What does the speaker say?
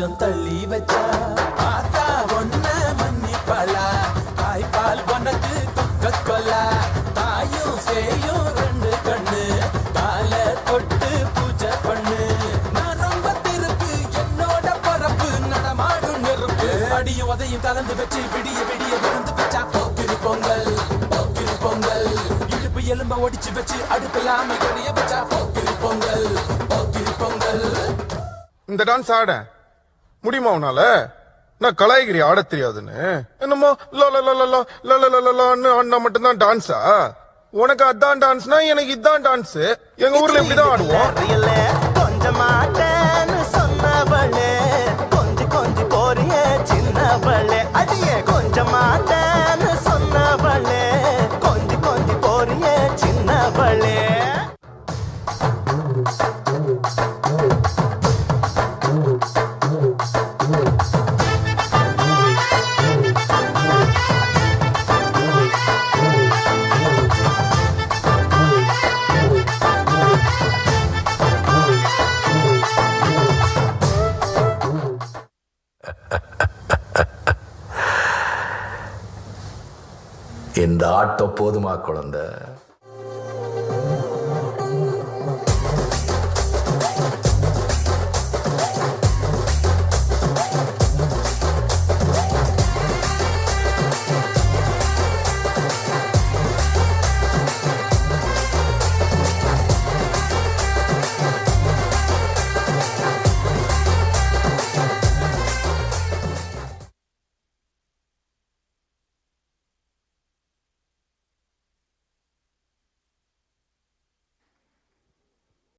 கொஞ்சம் தள்ளி வச்சா பார்த்தா ஒன்ன மன்னிப்பலா தாய்ப்பால் உனக்கு கொல்லா தாயும் சேயும் ரெண்டு கண்ணு கால தொட்டு பூஜை பண்ணு நான் ரொம்ப திருப்பு என்னோட பரப்பு நடமாடும் நெருப்பு அடியும் உதையும் கலந்து வச்சு விடிய விடிய விழுந்து வச்சா போக்கிரி பொங்கல் போக்கிரி பொங்கல் இடுப்பு எலும்ப ஒடிச்சு வச்சு அடுப்பில்லாம எரிய வச்சா போக்கிரி பொங்கல் போக்கிரி பொங்கல். இந்த டான்ஸ் ஆட முடியுமா உன்னால? நான் கலாய்கிரி ஆட தெரியாதுன்னு என்னமோ ஆடினா மட்டும்தான் டான்ஸா? உனக்கு அதான் டான்ஸ்னா எனக்கு இதான் டான்ஸ். எங்க ஊர்ல இப்படிதான் ஆடுவோம். கொஞ்சமாட்டேன்னு சொன்னவளே கொஞ்சி கொஞ்சி போறிய சின்னவளே அடியே கொஞ்சமாட்டேன்னு சொன்னவளே கொஞ்சி கொஞ்சி போறிய சின்னவளே. இந்த ஆட்டம் போதுமா குழந்தை?